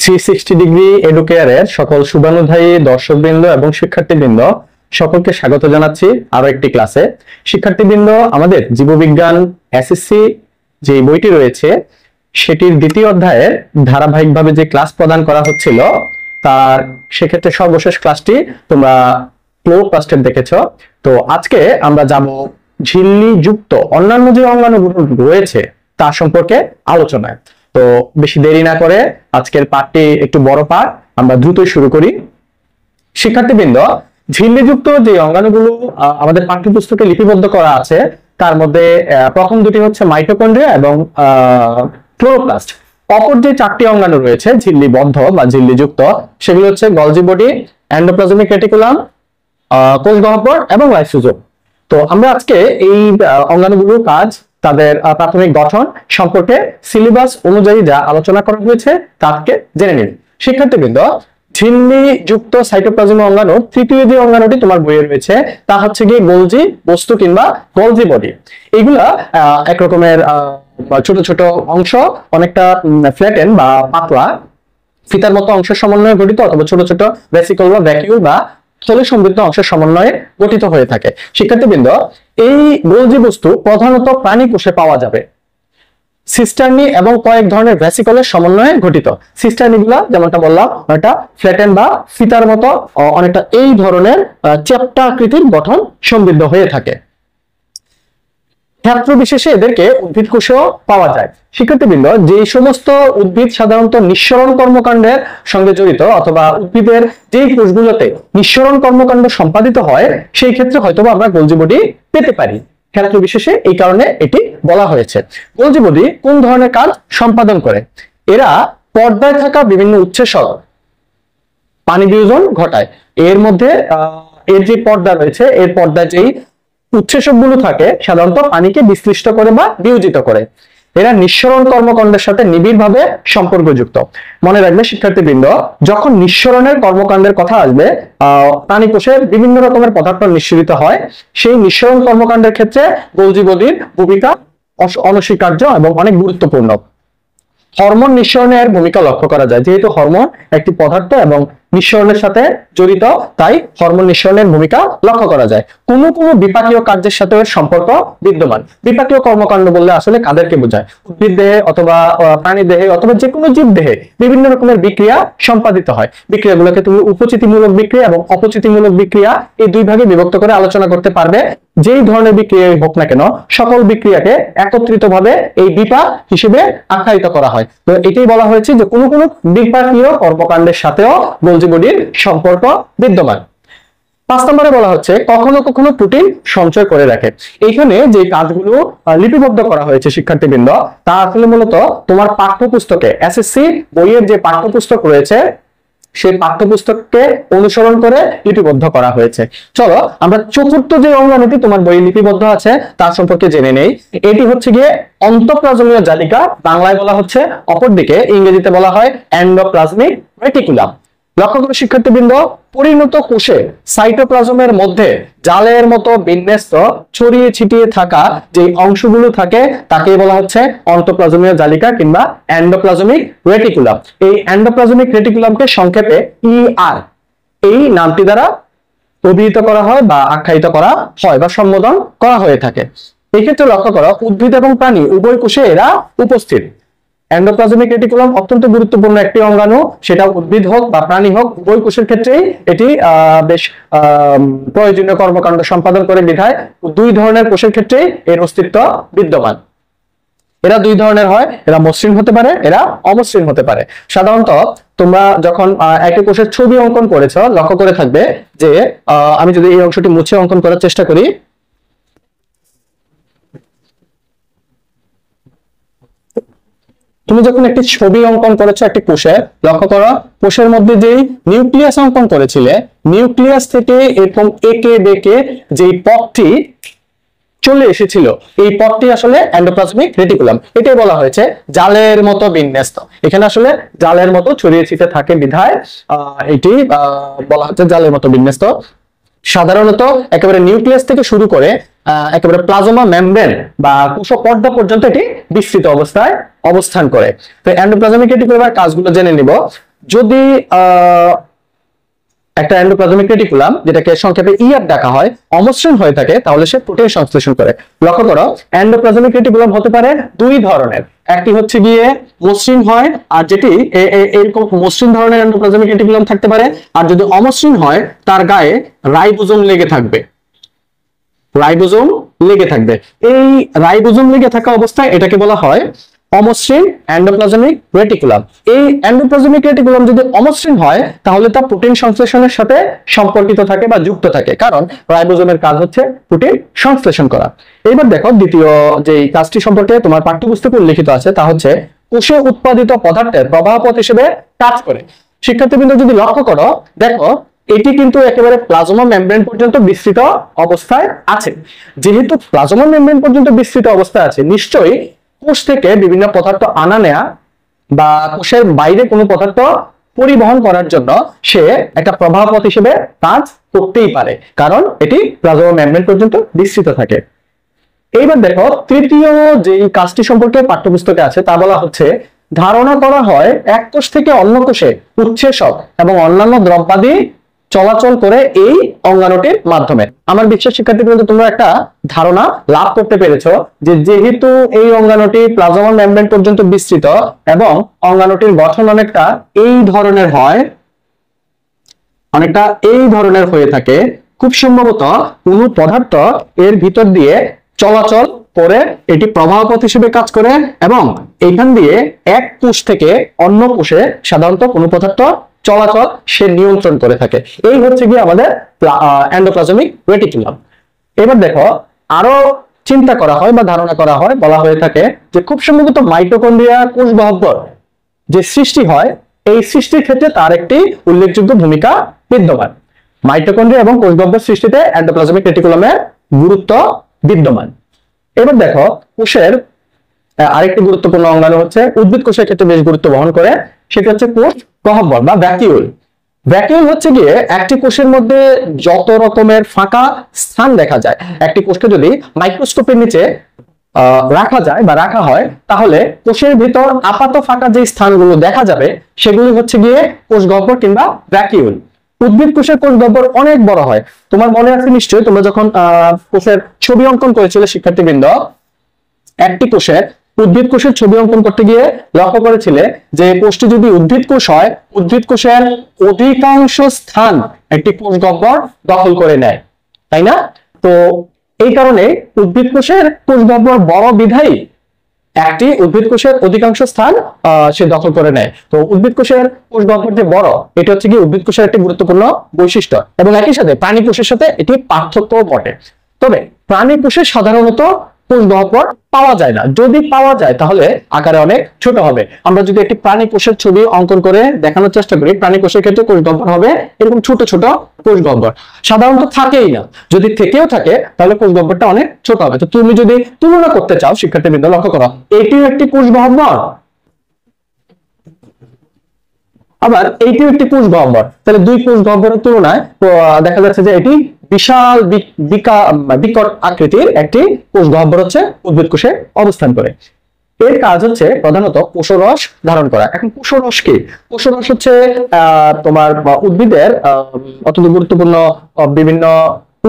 360 degree এডুকেয়ারের সকল শুভানুধ্যায়ী দর্শকবৃন্দ এবং শিক্ষার্থীবৃন্দ সকলকে স্বাগত জানাচ্ছি আরো একটি ক্লাসে। শিক্ষার্থীবৃন্দ, আমাদের জীববিজ্ঞান এসএসসি যে বইটি রয়েছে সেটির দ্বিতীয় অধ্যায়ে ধারাবাহিকভাবে যে ক্লাস প্রদান করা হচ্ছিল তার সেক্ষেত্রে সর্বশেষ ক্লাসটি তোমরা ক্লো ক্লাসটি দেখেছো। তো আজকে আমরা যাব ঝিল্লি যুক্ত অন্যান্য যে অঙ্গাণুগুলো রয়েছে তার সম্পর্কে আলোচনায়। তো বেশি দেরি না করে আজকের পাঠটি একটু বড় পাঠ, আমরা দ্রুতই শুরু করি। শিক্ষার্থীবৃন্দ, ঝিল্লিযুক্ত যে অঙ্গাণুগুলো আমাদের পাঠ্যপুস্তকে লিপিবদ্ধ করা আছে তার মধ্যে প্রথম দুটি হচ্ছে মাইটোকন্ড্রিয়া এবং ক্লোরোপ্লাস্ট। অপর যে চারটি অঙ্গাণু রয়েছে ঝিল্লিবদ্ধ বা ঝিল্লিযুক্ত সেগুলো হচ্ছে গলজি বডি, এন্ডোপ্লাজমিক রেটিকুলাম, কোষ গহ্বর এবং লাইসোজোম। তো আমরা আজকে এই অঙ্গাণুগুলোর কাজ, তাদের প্রাথমিক গঠন সম্পর্কে সিলেবাস অনুযায়ী যা আলোচনা করা হয়েছে তাকে জেনে নিন। শিক্ষার্থীবৃন্দ, ঝিল্লিযুক্ত সাইটোপ্লাজম অঙ্গাণু তৃতীয় যে অঙ্গাণুটি তোমার বইয়ে রয়েছে তা হচ্ছে গিয়ে গোলজি বস্তু কিংবা গোলজি বডি। এগুলা এক রকমের ছোট ছোট অংশ, অনেকটা ফ্ল্যাটেন বা পাতলা ফিতার মতো অংশের সমন্বয়ে গঠিত, অথবা ছোট ছোট ভেসিকল বা ভ্যাকিউল বা থলে সমৃদ্ধ অংশের সমন্বয়ে গঠিত হয়ে থাকে। শিক্ষার্থীবৃন্দ, এই গোলজি বস্তু প্রধানত প্রাণী কোষে পাওয়া যাবে। সিস্টার্নি এবং কয়েক ধরনের ভেসিকলের সমন্বয়ে গঠিত। সিস্টার্নি গুলা যেমনটা বললাম অনেকটা ফ্ল্যাটেন বা ফিতার মতো, অনেকটা এই ধরনের চ্যাপ্টা আকৃতির গঠন সমৃদ্ধ হয়ে থাকে। ক্ষেত্র বিশেষে এদেরকে উদ্ভিদ কোষেও পাওয়া যায়। শিক্ষার্থীবৃন্দ, যে সমস্ত উদ্ভিদ সাধারণত নিঃসরণ কর্মকাণ্ডের সঙ্গে জড়িত, অথবা উদ্ভিদের যেই কোষগুলোতে নিঃসরণ কর্মকাণ্ড সম্পাদিত হয় সেই ক্ষেত্রে হয়তোবা আমরা গোলজি বডি পেতে পারি। ক্ষেত্র বিশেষে এই কারণে এটি বলা হয়েছে। গোলজি বডি কোন ধরনের কাজ সম্পাদন করে? এরা পর্দায় থাকা বিভিন্ন উৎসেচক পানি বিয়োজন ঘটায়। এর মধ্যে এর যে পর্দা রয়েছে, এর পর্দায় যেই উৎসেচক গুলো থাকে সাধারণত পানিকে বিশ্লিষ্ট করে বা বিয়োজিত করে। এরা নিঃসরণ কর্মকাণ্ডের সাথে নিবিড়ভাবে সম্পর্কযুক্ত। মনে রাখবে শিক্ষার্থীবৃন্দ, যখন নিঃসরণের কর্মকাণ্ডের কথা আসবে, প্রাণী কোষে বিভিন্ন রকমের পদার্থ নিঃসরিত হয়। সেই নিঃসরণ কর্মকাণ্ডের ক্ষেত্রে গোলজি বডির ভূমিকা অনস্বীকার্য এবং অনেক গুরুত্বপূর্ণ। হরমোন নিঃসরণের ভূমিকা লক্ষ্য করা যায়। যেহেতু হরমোন একটি পদার্থ এবং নিঃসরণের সাথে জড়িত, তাই হরমোন নিঃসরণের ভূমিকা লক্ষ্য করা যায়। কোনো কোনো বিপাকীয় কার্যের সাথে সম্পর্ক বিদ্যমান। বিপাকীয় কর্মকাণ্ড বললে আসলে কাদেরকে বোঝায়? উদ্ভিদ দেহে অথবা প্রাণী দেহে অথবা যে কোনো জীব দেহে বিভিন্ন রকমের বিক্রিয়া সম্পাদিত হয়। বিক্রিয়াগুলোকে তুমি উপচিতিমূলক বিক্রিয়া এবং অপচিতিমূলক বিক্রিয়া এই দুই ভাগে বিভক্ত করে আলোচনা করতে পারবে। যেই ধরনের বিক্রিয়া হোক না কেন, সকল বিক্রিয়াকে একত্রিতভাবে এই বিপাক হিসেবে আখ্যায়িত করা হয়। তো এটাই বলা হয়েছে যে কোনো কোনো বিপাকীয় কর্মকাণ্ডের সাথেও গোলজি বডির সম্পর্ক বিদ্যমান। 5 নম্বরে বলা হচ্ছে কখনো কখনো প্রোটিন সঞ্চয় করে রাখে। এইখানে যে কাজগুলো লিপিবদ্ধ করা হয়েছে শিক্ষার্থীবৃন্দ, তা আসলে মূলত তোমার পাঠ্যপুস্তকে, এসএসসি বইয়ের যে পাঠ্যপুস্তক রয়েছে সেই পাঠ্যপুস্তককে অনুসরণ করে লিপিবদ্ধ করা হয়েছে। চলো আমরা চতুর্থ যে অঙ্গাণুটি তোমার বইয়ে লিপিবদ্ধ আছে তার সম্পর্কে জেনে নেই। এটি হচ্ছে গিয়ে অন্তঃপ্লাজমীয় জালিকা, বাংলায় বলা হচ্ছে, অপরদিকে ইংরেজিতে বলা হয় এন্ডোপ্লাজমিক রেটিকুলাম। লক্ষ্য করো শিক্ষার্থীবৃন্দ, পরিণত কোষে সাইটোপ্লাজমের মধ্যে জালের মতো বিন্যস্ত ছড়িয়ে ছিটিয়ে থাকা যে অংশগুলো থাকে তাকে বলা হচ্ছে অন্তঃপ্লাজমীয় জালিকা কিংবা এন্ডোপ্লাজমিক রেটিকুলাম। এই এন্ডোপ্লাজমিক রেটিকুলামকে সংক্ষেপে ER এই নামটি দ্বারা অভিহিত করা হয় বা আখ্যায়িত করা হয় বা সম্বোধন করা হয়ে থাকে। এই ক্ষেত্রে লক্ষ্য করো, উদ্ভিদ এবং প্রাণী উভয় কোষে এরা উপস্থিত। এন্ডোপ্লাজমিক রেটিকুলাম অত্যন্ত গুরুত্বপূর্ণ একটি অঙ্গাণু, সেটা উদ্ভিদ হোক বা প্রাণী হোক উভয় কোষের ক্ষেত্রেই এটি বেশ প্রয়োজনীয় কর্মকাণ্ড সম্পাদন করে বিধায় দুই ধরনের কোষের ক্ষেত্রেই এর অস্তিত্ব বিদ্যমান। এরা দুই ধরনের হয়, এরা মসৃণ হতে পারে, এরা অমসৃণ হতে পারে। সাধারণত তোমরা যখন একটি কোষের ছবি অঙ্কন করেছো লক্ষ্য করে থাকবে যে আমি যদি এই অংশটি মুছে অঙ্কন করার চেষ্টা করি, তুমি যখন একটি ছবি অঙ্কন করেছো একটি কোষে, লক্ষ্য করো কোষের মধ্যে যেই নিউক্লিয়াস অঙ্কন করেছিলে, নিউক্লিয়াস থেকে এরকম একে বেঁকে যেই পথটি চলে এসেছিল, এই পথটি আসলে এন্ডোপ্লাজমিক রেটিকুলাম। এটাই বলা হয়েছে জালের মতো বিন্যস্ত। এখানে আসলে জালের মতো ছড়িয়ে ছিটে থাকে বিধায় এটি বলা হচ্ছে জালের মতো বিন্যস্ত। সাধারণত একেবারে নিউক্লিয়াস থেকে শুরু করে একেবারে প্লাজমা মেমব্রেন বা কোষ পর্দা পর্যন্ত এটি বিস্তৃত অবস্থায় অবস্থান করে। তো এন্ডোপ্লাজমিক রেটিকুলামের কাজগুলো জেনে নিব। যদি একটা এন্ডোপ্লাজমিক রেটিকুলাম, যেটাকে সংক্ষেপে ইআর ডাকা হয়, অমসৃণ হয়ে থাকে, তাহলে সে প্রোটিন সংশ্লেষণ করে। লক্ষ্য করো, এন্ডোপ্লাজমিক রেটিকুলাম হতে পারে দুই ধরনের। একটি হচ্ছে গিয়ে মসৃণ হয়, আর যেটি এরকম মসৃণ ধরনের এন্ডোপ্লাজমিক রেটিকুলাম থাকতে পারে। আর যদি অমসৃণ হয়, তার গায়ে রাইবোজোম লেগে থাকবে, রাইবোজোম লেগে থাকবে। এই রাইবোজোম লেগে থাকা অবস্থায় এটাকে বলা হয় অমসৃণ এন্ডোপ্লাজমিক রেটিকুলাম। এই এন্ডোপ্লাজমিক রেটিকুলাম যদি অমসৃণ হয়, তাহলে তা প্রোটিন সংশ্লেষণের সাথে সম্পর্কিত থাকে বা যুক্ত থাকে, কারণ রাইবোজোমের কাজ হচ্ছে প্রোটিন সংশ্লেষণ করা। এবার দেখো, দ্বিতীয় যে কাজটি সম্পর্কে তোমার পাঠ্যপুস্তকে উল্লেখিত আছে, তা হচ্ছে কোষে উৎপাদিত পদার্থের প্রবাহপথ হিসেবে কাজ করে। শিক্ষার্থীবৃন্দ যদি লক্ষ্য করো, দেখো এটি কিন্তু একেবারে প্লাজমা মেমব্রেন পর্যন্ত বিস্তৃত অবস্থায় আছে। যেহেতু প্লাজমা মেমব্রেন পর্যন্ত বিস্তৃত অবস্থায় আছে, নিশ্চয়ই কোষ থেকে বিভিন্ন পদার্থ আনা নেয়া বা কোষের বাইরে কোনো পদার্থ পরিবহন করার জন্য সে একটা প্রবাহপথ হিসেবে কাজ করতেই পারে, কারণ এটি প্লাজমা মেমব্রেন পর্যন্ত বিস্তৃত থাকে। এইবার দেখো, তৃতীয় যে কাজটি সম্পর্কে পাঠ্যপুস্তকে আছে, তা বলা হচ্ছে ধারণা করা হয় এক কোষ থেকে অন্য কোষে উৎসেচক এবং অন্যান্য দ্রব্যাদি চলাচল করে এই অঙ্গাণুটির মাধ্যমে। আমার বিশ্বাস শিক্ষার্থীবৃন্দ, তোমরা একটা ধারণা লাভ করতে পেরেছো যে যেহেতু এই অঙ্গাণুটি প্লাজমা মেমব্রেন পর্যন্ত বিস্তৃত এবং অঙ্গাণুটির গঠন অনেকটা এই ধরনের হয়, অনেকটা এই ধরনের হয়ে থাকে, খুব সম্ভবত কোনো পদার্থ এর ভিতর দিয়ে চলাচল করে এটি প্রবাহপথ হিসেবে কাজ করে, এবং এইখান দিয়ে এক কোষ থেকে অন্য কোষে সাধারণত কোনো পদার্থ চলাচল সে নিয়ন্ত্রণ করে থাকে। এই হচ্ছে গিয়ে আমাদের এন্ডোপ্লাজমিক রেটিকুলাম। এবার দেখো, আরো চিন্তা করা হয় বা ধারণা করা হয়, বলা হয়ে থাকে যে খুব সম্ভবত মাইটোকন্ড্রিয়া কোষ গহ্বর যে সৃষ্টি হয়, এই সৃষ্টির ক্ষেত্রে তার একটি উল্লেখযোগ্য ভূমিকা বিদ্যমান। মাইটোকন্ড্রিয়া এবং কোষ গহ্বর সৃষ্টিতে এন্ডোপ্লাজমিক রেটিকুলামের গুরুত্ব বিদ্যমান। এবার দেখো, কোষের আরেকটি গুরুত্বপূর্ণ অঙ্গাণু হচ্ছে উদ্ভিদ কোষের ক্ষেত্রে বেশ গুরুত্ব বহন করে, সেটা হচ্ছে কোষ গহ্বর বা ভ্যাকিউল। ভ্যাকিউল হচ্ছে গিয়ে একটি কোষের মধ্যে যত রকমের ফাঁকা স্থান দেখা যায়, একটি কোষকে যদি মাইক্রোস্কোপের নিচে রাখা যায় বা রাখা হয়, তাহলে কোষের ভিতর আপাত ফাঁকা যে স্থানগুলো দেখা যাবে, সেগুলি হচ্ছে গিয়ে কোষ গহ্বর কিংবা ভ্যাকিউল। উদ্ভিদ কোষের কোষ গহ্বর অনেক বড় হয়। তোমার মনে আছে নিশ্চয়ই, তোমরা যখন কোষের ছবি অঙ্কন করেছিলে শিক্ষার্থীবৃন্দ, একটি কোষের উদ্ভিদ কোষের ছবি অঙ্কন করতে গিয়ে লক্ষ্য করেছিলে যে কোষটি যদি উদ্ভিদ কোষ হয়, উদ্ভিদ কোষের অধিকাংশ স্থান একটি কোষ গহ্বর দখল করে নেয়, তাই না? তো এই কারণে উদ্ভিদ কোষের কোষ গহ্বর বড় বিধায়ী একটি উদ্ভিদ কোষের অধিকাংশ স্থান সে দখল করে নেয়। তো উদ্ভিদ কোষের কোষ গহ্বর যে বড়, এটা হচ্ছে কি উদ্ভিদ কোষের একটি গুরুত্বপূর্ণ বৈশিষ্ট্য, এবং একই সাথে প্রাণী কোষের সাথে এটি পার্থক্য বটে। তবে প্রাণী কোষে সাধারণত কোষ গহ্বর পাওয়া যায় না, যদি পাওয়া যায় তাহলে আকারে অনেক ছোট হবে। আমরা যদি একটি প্রাণী কোষের ছবি অঙ্কন করে দেখানোর চেষ্টা করি, প্রাণী কোষের ক্ষেত্রে কোষ গহ্বর হবে এরকম ছোট ছোট কোষ গহ্বর, সাধারণত থাকেই না। যদি থেকেও থাকে তাহলে কোষ গহ্বরটা অনেক ছোট হবে। তো তুমি যদি তুলনা করতে চাও শিক্ষার্থীবৃন্দ, লক্ষ্য করো, এটিও একটি কোষ গহ্বর, আবার এইটিও একটি কোষ গহ্বর। তাহলে দুই কোষ গহ্বরের তুলনায় দেখা যাচ্ছে যে এটি বিশাল বিকট আকৃতির একটি কোষ গহ্বর হচ্ছে উদ্ভিদ কোষে অবস্থান করে। এর কাজ হচ্ছে প্রধানত কোষরস ধারণ করা। এখন কোষরস কি? কোষরস হচ্ছে তোমার উদ্ভিদের অত্যন্ত গুরুত্বপূর্ণ বিভিন্ন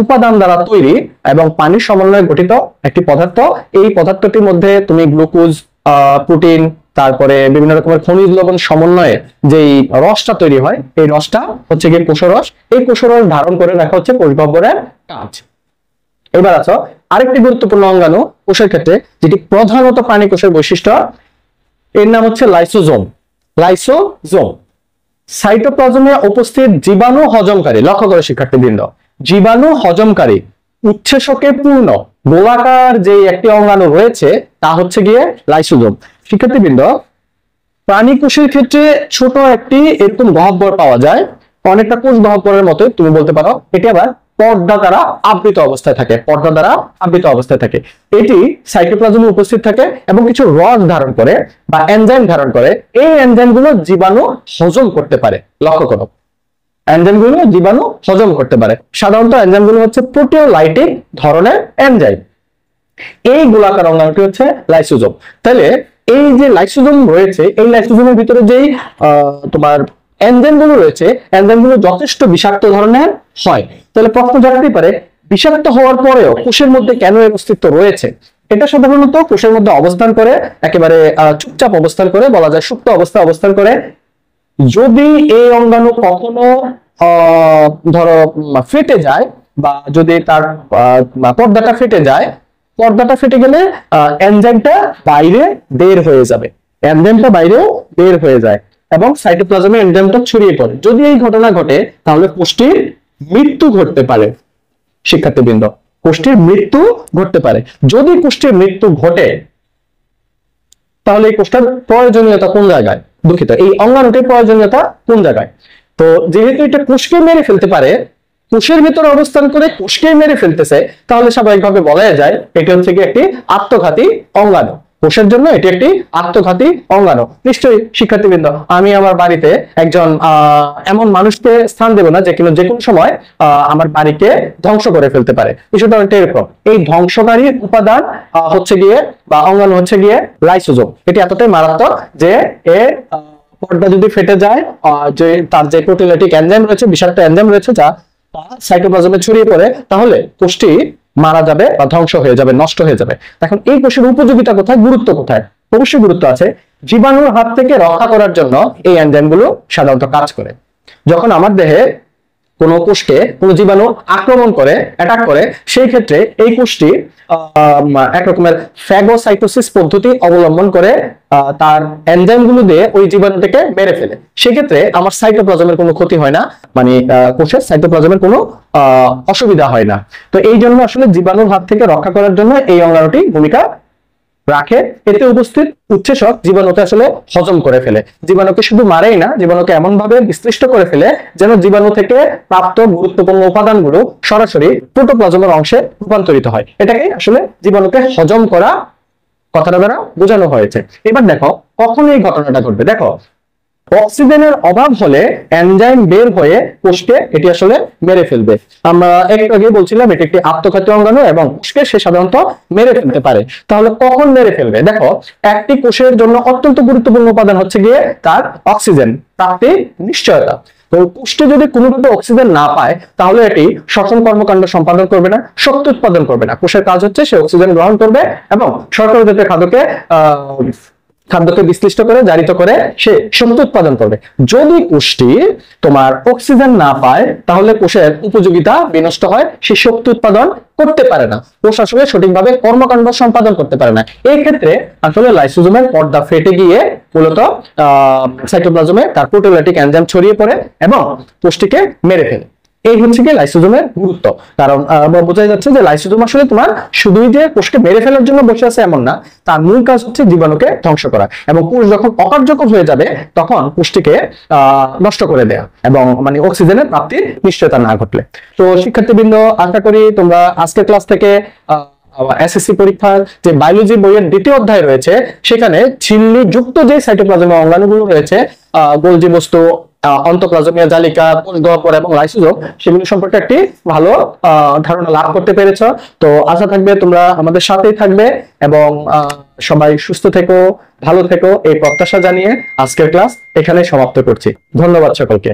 উপাদান দ্বারা তৈরি এবং পানির সমন্বয়ে গঠিত একটি পদার্থ। এই পদার্থটির মধ্যে তুমি গ্লুকোজ, প্রোটিন, তারপরে বিভিন্ন রকমের খনিজ লবণ সমন্বয়ে যেই রসটা তৈরি হয়, এই রসটা হচ্ছে গিয়ে কোষরস। এই কোষরস ধারণ করে রাখা হচ্ছে কোষ গহ্বরের কাজ। এবার আছো আরেকটি গুরুত্বপূর্ণ অঙ্গাণু কোষের ক্ষেত্রে, যেটি প্রধানত প্রাণী কোষের বৈশিষ্ট্য, এর নাম হচ্ছে লাইসোজোম। লাইসোজোম সাইটোপ্লাজমে উপস্থিত জীবাণু হজমকারী, লক্ষ্য করে শিক্ষার্থীবৃন্দ, জীবাণু হজমকারী উৎসেচকে পূর্ণ গোলাকার যে একটি অঙ্গাণু রয়েছে তা হচ্ছে গিয়ে লাইসোজোম। শিক্ষার্থীবৃন্দ, প্রাণী কোষের ক্ষেত্রে ছোট একটি এরকম গহ্বর পাওয়া যায়, অনেকটা কোষ গহ্বরের মতো তুমি বলতে পারো। এটি আবার পর্দা দ্বারা আবৃত অবস্থায় থাকে, পর্দা দ্বারা আবৃত অবস্থায় থাকে। এটি সাইটোপ্লাজমে উপস্থিত থাকে এবং কিছু রস ধারণ করে বা এনজাইম ধারণ করে। এই এনজাইমগুলো জীবাণু হজম করতে পারে, লক্ষ্য করো, এনজাইমগুলো জীবাণু হজম করতে পারে। সাধারণত এনজাইমগুলো হচ্ছে প্রোটিওলাইটিক ধরনের এনজাইম। এই গোলাকার অঙ্গাণুটি হচ্ছে লাইসোজোম। তাহলে এই যে লাইসোজোম রয়েছে, এই লাইসোজোমের ভিতরে যেই তোমার এনজাইমগুলো রয়েছে, এনজাইমগুলো যথেষ্ট বিষাক্ত ধরনের হয়। তাহলে প্রশ্ন জানতেই পারে বিষাক্ত হওয়ার পরেও কোষের মধ্যে কেন এর অস্তিত্ব রয়েছে? এটা সাধারণত কোষের মধ্যে অবস্থান করে, একেবারে চুপচাপ অবস্থান করে, বলা যায় সুপ্ত অবস্থায় অবস্থান করে। যদি এই অঙ্গাণু কখনো ধরো ফেটে যায়, বা যদি তার পর্দাটা ফেটে যায়, পর্দাটা ফেটে গেলে এনজাইমটা বাইরে বের হয়ে যাবে, এনজাইমটা বাইরে বের হয়ে যায় এবং সাইটোপ্লাজমে এনজাইমটা ছড়িয়ে পড়ে। যদি এই ঘটনা ঘটে তাহলে কোষটির মৃত্যু ঘটতে পারে। শিক্ষার্থীবৃন্দ, কোষটির মৃত্যু ঘটতে পারে। যদি কোষটির মৃত্যু ঘটে তাহলে এই কোষটার প্রয়োজনীয়তা কোন জায়গায়, দুঃখিত, এই অঙ্গাণুটির প্রয়োজনীয়তা কোন জায়গায়? তো যেহেতু এটা কোষকে মেরে ফেলতে পারে, কোষের ভিতরে অবস্থান করে কোষকে মেরে ফেলতেছে, তাহলে স্বাভাবিকভাবে বলা যায় এটি হচ্ছে কি একটি আত্মঘাতী অঙ্গাণু। কোষের জন্য এটি একটি আত্মঘাতী অঙ্গাণু। নিশ্চয়ই শিক্ষার্থীবৃন্দ, আমি আমার বাড়িতে একজন এমন মানুষকে স্থান দেব না যে কিনা যে কোনো সময় আমার বাড়িকে ধ্বংস করে ফেলতে পারে। বিষয়টা অনেকটা এরকম। এই ধ্বংসকারী উপাদান হচ্ছে গিয়ে বা অঙ্গাণু হচ্ছে গিয়ে লাইসোজোম। এটি এতটাই মারাত্মক যে এর পর্দা যদি ফেটে যায়, যে তার যে প্রোটিওলাইটিক এনজাইম রয়েছে, বিষাক্ত এনজাইম রয়েছে, যা সাইটোপ্লাজমে ছড়িয়ে পড়ে, তাহলে কোষটি মারা যাবে বা ধ্বংস হয়ে যাবে, নষ্ট হয়ে যাবে। এখন এই কোষের উপযোগিতা কোথায়, গুরুত্ব কোথায়? অবশ্যই গুরুত্ব আছে। জীবাণুর হাত থেকে রক্ষা করার জন্য এই এনজাইমগুলো সাধারণত কাজ করে। যখন আমার দেহে কোন কোষকে কোন জীবাণু আক্রমণ করে, অ্যাটাক করে, সেই ক্ষেত্রে এই কোষটি এক রকমের ফ্যাগোসাইটোসিস পদ্ধতি অবলম্বন করে তার এনজাইমগুলো দিয়ে ওই জীবাণুটিকে মেরে ফেলে। সেক্ষেত্রে আমার সাইটোপ্লাজমের কোনো ক্ষতি হয় না, মানে কোষের সাইটোপ্লাজমের কোনো অসুবিধা হয় না। তো এই জন্য আসলে জীবাণুর হাত থেকে রক্ষা করার জন্য এই অঙ্গাণুটি ভূমিকা রাখে। এতে উপস্থিত উৎসেচক জীবাণুকে আসলে হজম করে ফেলে। জীবাণুকে শুধু মারেই না, জীবাণুকে এমন ভাবে বিশ্লিষ্ট করে ফেলে যেন জীবাণু থেকে প্রাপ্ত গুরুত্বপূর্ণ উপাদানগুলো সরাসরি প্রোটোপ্লাজমের অংশে রূপান্তরিত হয়। এটাকে আসলে জীবাণুকে হজম করা কথাটা দ্বারা বোঝানো হয়েছে। এবার দেখো কখন এই ঘটনাটা ঘটবে। দেখো, অক্সিজেনের অভাব হলে এনজাইম বের হয়ে কোষকে এটি আসলে মেরে ফেলবে। আমরা একটু আগে বলছিলাম এটি একটি আত্মঘাতী অঙ্গাণু এবং কোষকে সে সাধারণত মেরে ফেলতে পারে। তাহলে কখন মেরে ফেলবে? দেখো, একটি কোষের জন্য অত্যন্ত গুরুত্বপূর্ণ উপাদান হচ্ছে গিয়ে তার অক্সিজেন প্রাপ্তির নিশ্চয়তা। তো কোষটি যদি কোনোভাবে অক্সিজেন না পায় তাহলে এটি শ্বসন কর্মকাণ্ড সম্পাদন করবে না, শক্তি উৎপাদন করবে না। কোষের কাজ হচ্ছে সে অক্সিজেন গ্রহণ করবে এবং শর্করা জাতীয় খাদ্যকে বিশ্লিষ্ট করে, জারিত করে সে শক্তি উৎপাদন করবে। যদি কোষটি তোমার অক্সিজেন না পায় তাহলে কোষের উপযোগিতা বিনষ্ট হয়, সে শক্তি উৎপাদন করতে পারে না, কোষ আসলে সঠিকভাবে কর্মকাণ্ড সম্পাদন করতে পারে না। এই ক্ষেত্রে আসলে লাইসোজোমের পর্দা ফেটে গিয়ে মূলত সাইটোপ্লাজমে তার প্রোটিওলাইটিক এনজাইম ছড়িয়ে পড়ে এবং কোষটিকে মেরে ফেলে। এই হচ্ছে কি লাইসোজোমের গুরুত্ব। কারণ বোঝা যাচ্ছে যে লাইসোজোম আসলে তোমার শুধুই যে কোষকে মেরে ফেলার জন্য বসে আছে এমন না, তার মূল কাজ হচ্ছে জীবাণুকে ধ্বংস করা, এবং কোষ যখন অকার্যকর হয়ে যাবে তখন কোষটিকে নষ্ট করে দেয়া এবং মানে অক্সিজেনের প্রাপ্তির নিশ্চয়তা না ঘটলে। তো শিক্ষার্থীবৃন্দ, আশা করি তোমরা আজকের ক্লাস থেকে এসএসসি পরীক্ষার যে বায়োলজি বইয়ের দ্বিতীয় অধ্যায় রয়েছে সেখানে ঝিল্লি যুক্ত যে সাইটোপ্লাজমের অঙ্গাণুগুলো রয়েছে, গোলজি বস্তু, অন্তঃপ্লাজমীয় জালিকা, কোষগহ্বর এবং লাইসোজোম, সেগুলো সম্পর্কে একটি ভালো ধারণা লাভ করতে পেরেছ। তো আশা থাকবে তোমরা আমাদের সাথেই থাকবে এবং সবাই সুস্থ থেকো, ভালো থেকো, এই প্রত্যাশা জানিয়ে আজকের ক্লাস এখানে সমাপ্ত করছি। ধন্যবাদ সকলকে।